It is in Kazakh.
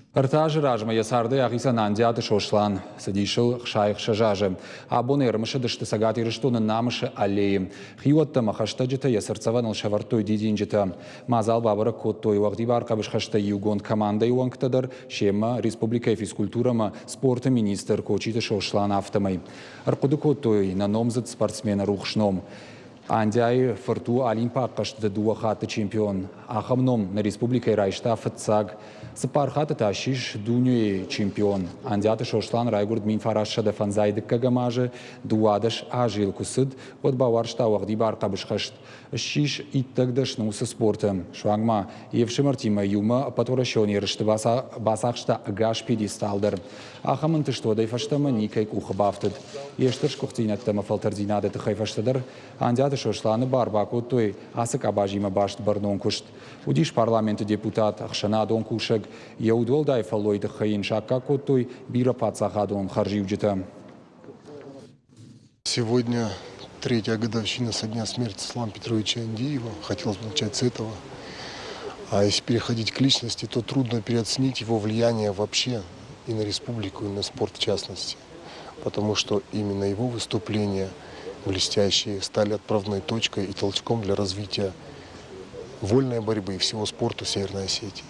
Артажы ражма ясарды ағиса нандиаты шошлан, садишыл шайық шажажы. Абоны ерміші дышты сагат еріштуны намышы аллеи. Хиуатты махашта жыты ясырцаван шавартой дидин жыты. Мазал бабыры коттой вағди бар қабышқашта югон команда юанктадыр, шема республика физкультурама спорта министр кочиты шошлан автомай. Арқуды коттой на номзыт спортсмена рухшном. Андяй форту Олимпа қашты дуа хаты чемпион. Ахамном на республика райшта фатсаг. Сыпар хаты ташиш дунье чемпион. Андяты шошлан райгурд мин фарашша да фанзайды кагамажы дуадаш ажил кусыд. Вот баваршта вағди бар қабышқашт. Шиш иттагдаш нусы спортым. Швангма евшимартима юма патурашон ерішті басақшта агаш педесталдыр. Ахамын тыштуадай фаштама никай кухабафтыд. Ештірш кухтинаттама фалтардинады тыхайфаштыдыр. Андяты шошланы бар бакуттой асык абажима башт барнон кушт. Удиш парламенты депутат ахшана дон кушаг яудолдай фалойды хайын шакка куттой бира пацахадон харживджита. Сегодня третья годовщина со дня смерти Слава Петровича Андиева. Хотелось бы начать с этого. А если переходить к личности, то трудно переоценить его влияние вообще и на республику, и на спорт в частности. Потому что именно его выступления блестящие стали отправной точкой и толчком для развития вольной борьбы и всего спорта в Северной Осетии.